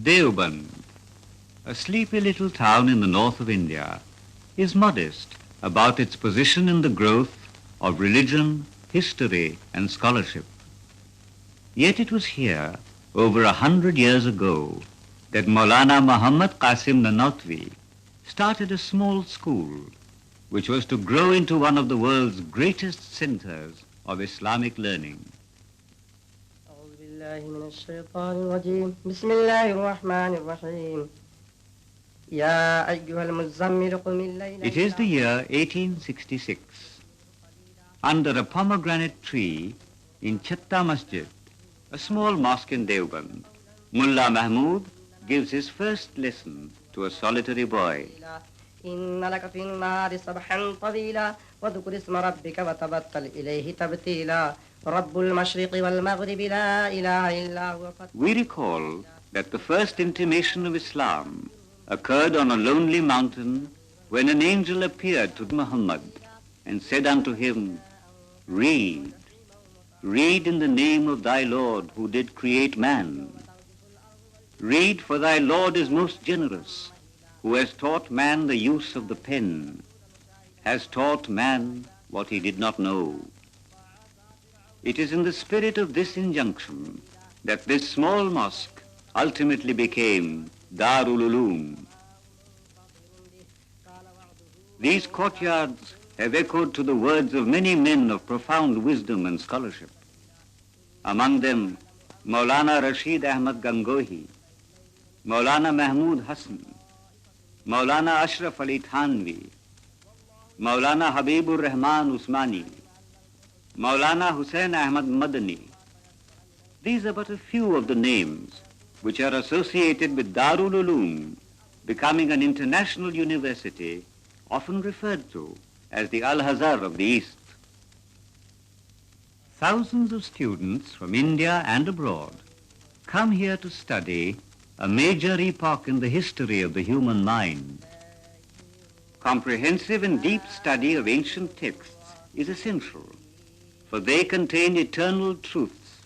Deoband, a sleepy little town in the north of India, is modest about its position in the growth of religion, history, and scholarship. Yet it was here, over 100 years ago, that Maulana Muhammad Qasim Nanotvi started a small school which was to grow into one of the world's greatest centers of Islamic learning. It is the year 1866. Under a pomegranate tree in Chatta Masjid, a small mosque in Deoband, Mullah Mahmud gives his first lesson to a solitary boy. إن لك في النار سبحا طويلا وذكر اسم ربك وتبتل إليه تبتيلا رب المشرق والمغرب لا إله إلا هو. We recall that the first intimation of Islam occurred on a lonely mountain when an angel appeared to Muhammad and said unto him, "Read, read in the name of thy Lord who did create man. Read, for thy Lord is most generous, who has taught man the use of the pen, has taught man what he did not know." It is in the spirit of this injunction that this small mosque ultimately became Darululoom. These courtyards have echoed to the words of many men of profound wisdom and scholarship. Among them, Maulana Rashid Ahmad Gangohi, Maulana Mahmud Hassan, Maulana Ashraf Ali Thanvi, Maulana Habibur Rahman Usmani, Maulana Hussain Ahmad Madani. These are but a few of the names which are associated with Darululoom becoming an international university, often referred to as the Al-Azhar of the East. Thousands of students from India and abroad come here to study a major epoch in the history of the human mind. Comprehensive and deep study of ancient texts is essential, for they contain eternal truths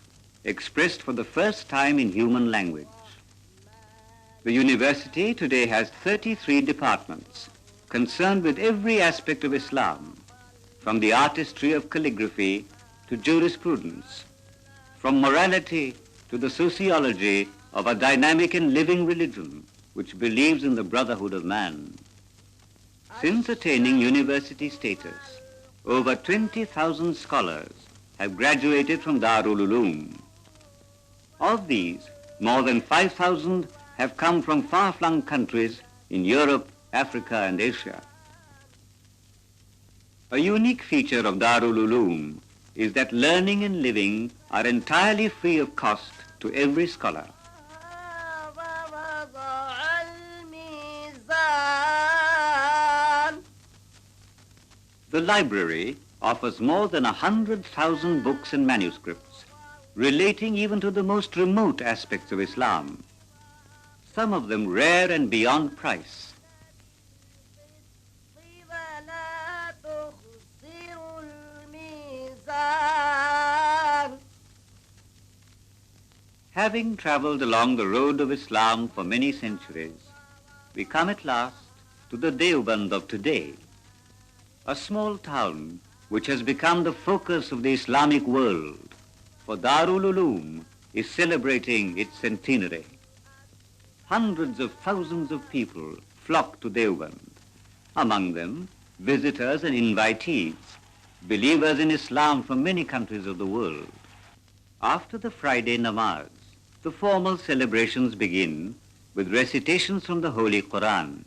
expressed for the first time in human language. The university today has 33 departments concerned with every aspect of Islam, from the artistry of calligraphy to jurisprudence, from morality to the sociology of a dynamic and living religion which believes in the brotherhood of man. Since attaining university status, over 20,000 scholars have graduated from Darululoom. Of these, more than 5,000 have come from far-flung countries in Europe, Africa, and Asia. A unique feature of Darululoom is that learning and living are entirely free of cost to every scholar. The library offers more than 100,000 books and manuscripts relating even to the most remote aspects of Islam, some of them rare and beyond price. Having traveled along the road of Islam for many centuries, we come at last to the Deoband of today, a small town which has become the focus of the Islamic world, for Darululoom is celebrating its centenary. Hundreds of thousands of people flock to Deoband, among them visitors and invitees, believers in Islam from many countries of the world. After the Friday namaz, the formal celebrations begin with recitations from the Holy Quran.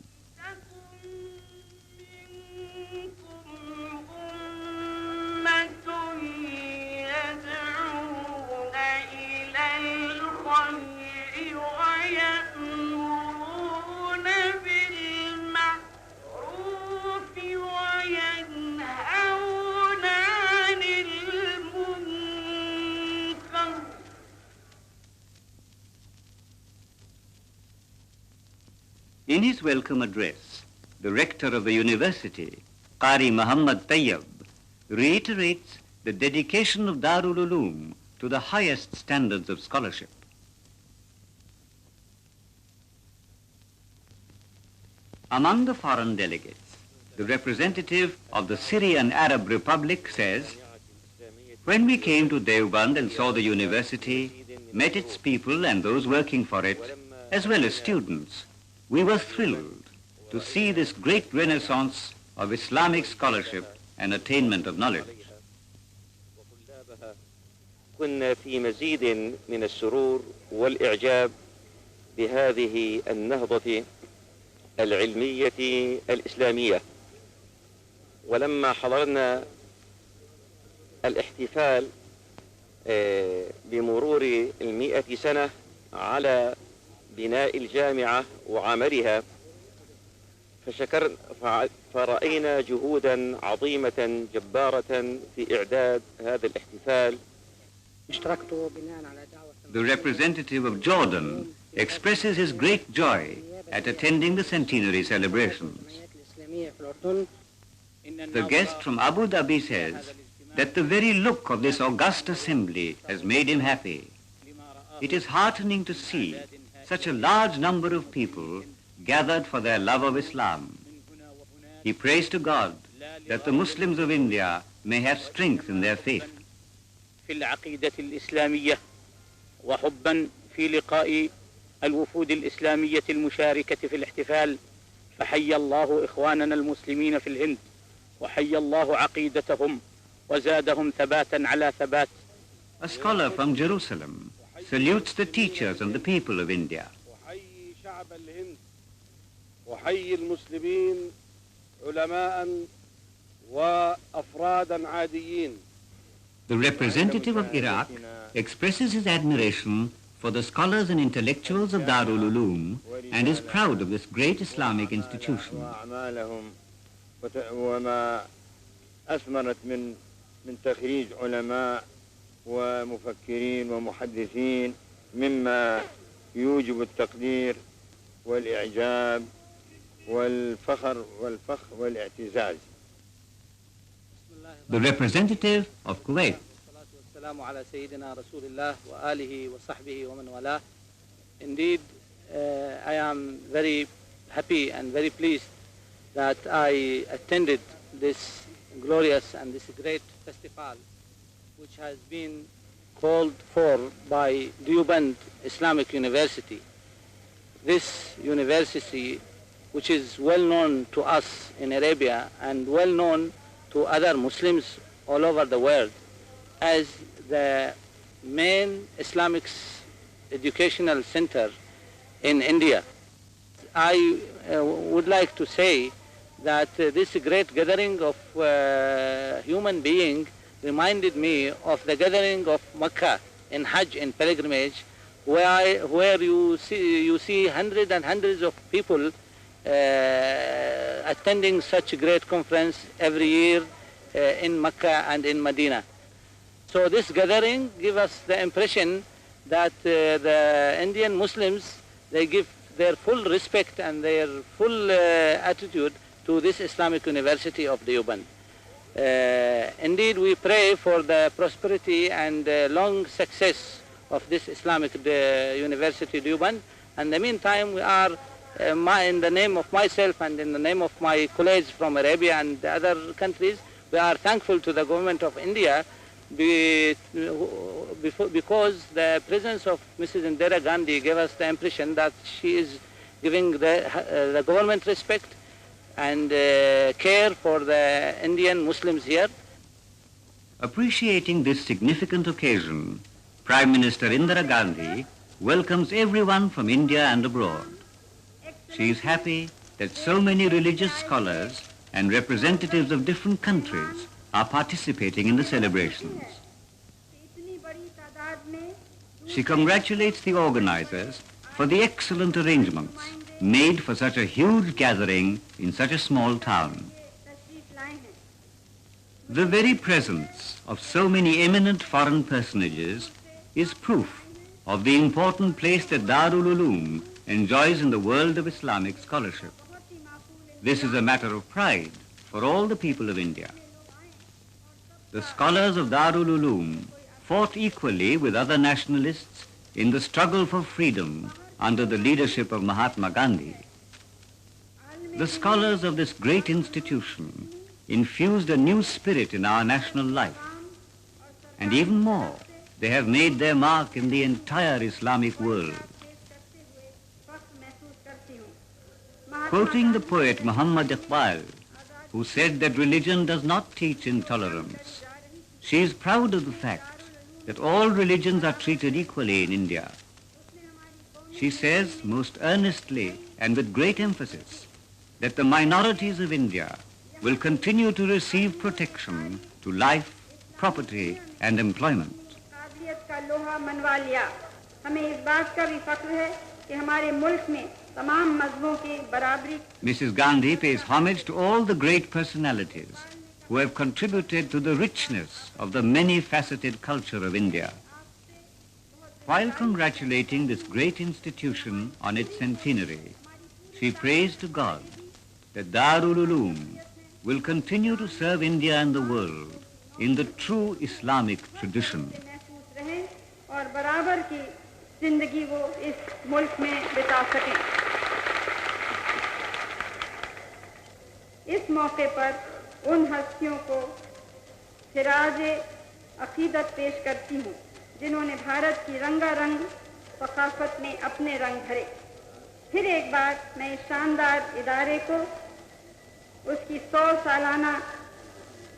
In his welcome address, the rector of the university, Qari Muhammad Tayyab, reiterates the dedication of Darululoom to the highest standards of scholarship. Among the foreign delegates, the representative of the Syrian Arab Republic says, "When we came to Deoband and saw the university, met its people and those working for it, as well as students, we were thrilled to see this great renaissance of Islamic scholarship and attainment of knowledge." كنا في مزيد من السرور والإعجاب بهذه النهضة العلمية الإسلامية، ولما حضرنا الاحتفال بمرور 100 سنة على بناء الجامعة وعملها فرأينا جهودا عظيمة جبارة في إعداد هذا الاحتفال. The representative of Jordan expresses his great joy at attending the centenary celebrations. The guest from Abu Dhabi says that the very look of this august assembly has made him happy. It is heartening to see such a large number of people gathered for their love of Islam. He prays to God that the Muslims of India may have strength in their faith. في العقيدة الإسلامية وحبا في لقاء الوفود الإسلامية المشاركة في الاحتفال، فحيا الله إخواننا المسلمين في الهند وحيا الله عقيدتهم وزادهم ثباتا على ثبات. A scholar from Jerusalem salutes the teachers and the people of India. وحيي شعب الهند وحيي المسلمين علماء وأفرادا عاديين. The representative of Iraq expresses his admiration for the scholars and intellectuals of Darululoom and is proud of this great Islamic institution. وما أثمرت من تخريج علماء ومفكرين ومحدثين مما يوجب التقدير والإعجاب والفخر والاعتزاز. The representative of Kuwait. Indeed, I am very happy and very pleased that I attended this glorious and this great festival, which has been called for by Dioband Islamic University. This university, which is well known to us in Arabia and well known to other Muslims all over the world as the main Islamic educational center in India. I would like to say that this great gathering of human beings reminded me of the gathering of Mecca in Hajj, in pilgrimage, where you see hundreds and hundreds of people attending such a great conference every year in Mecca and in Medina. So this gathering gives us the impression that the Indian Muslims, they give their full respect and their full attitude to this Islamic University of Deoband. Indeed, we pray for the prosperity and long success of this Islamic University Deoband. And in the meantime, we are, in the name of myself and in the name of my colleagues from Arabia and the other countries, we are thankful to the government of India because the presence of Mrs. Indira Gandhi gave us the impression that she is giving the government respect and care for the Indian Muslims here. Appreciating this significant occasion, Prime Minister Indira Gandhi welcomes everyone from India and abroad. She is happy that so many religious scholars and representatives of different countries are participating in the celebrations. She congratulates the organizers for the excellent arrangements made for such a huge gathering in such a small town. The very presence of so many eminent foreign personages is proof of the important place that Darululoom enjoys in the world of Islamic scholarship. This is a matter of pride for all the people of India. The scholars of Darululoom fought equally with other nationalists in the struggle for freedom under the leadership of Mahatma Gandhi. The scholars of this great institution infused a new spirit in our national life. And even more, they have made their mark in the entire Islamic world. Quoting the poet Muhammad Iqbal, who said that religion does not teach intolerance, she is proud of the fact that all religions are treated equally in India. She says most earnestly and with great emphasis that the minorities of India will continue to receive protection to life, property and employment. Mrs. Gandhi pays homage to all the great personalities who have contributed to the richness of the many-faceted culture of India. While congratulating this great institution on its centenary, she prays to God that Darululoom will continue to serve India and the world in the true Islamic tradition. इस मौके पर उन हस्तियों को खिराज अकीदत पेश करती हूँ जिन्होंने भारत की रंगारंग सकाफत में अपने रंग भरे। फिर एक बार मैं इस शानदार इदारे को उसकी 100 सालाना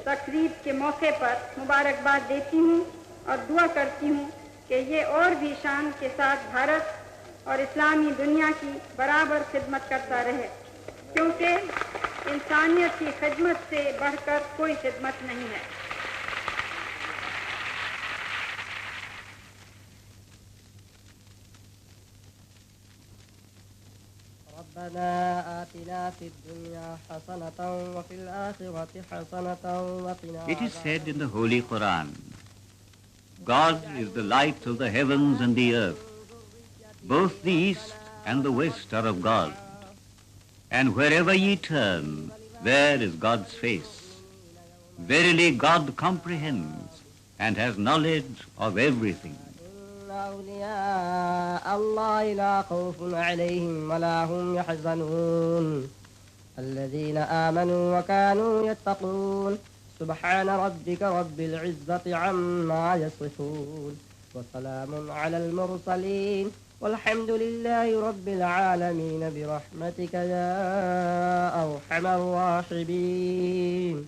तकरीब के मौके पर मुबारकबाद देती हूँ और दुआ करती हूँ कि ये और भी शान के साथ भारत और इस्लामी दुनिया की बराबर खिदमत करता रहे, क्योंकि इंसानियत की खिदमत से बढ़कर कोई खिदमत नहीं है। ربنا آتنا في الدنيا حسنة وفي الآخرة حسنة وقنا. It is said in the Holy Quran, God is the light of the heavens and the earth. Both the east and the west are of God. And wherever ye turn, there is God's face. Verily God comprehends and has knowledge of everything. أولياء الله لا خوف عليهم ولا هم يحزنون الذين آمنوا وكانوا يتقون سبحان ربك رب العزة عما يصفون وسلام على المرسلين والحمد لله رب العالمين برحمتك يا أرحم الراحمين.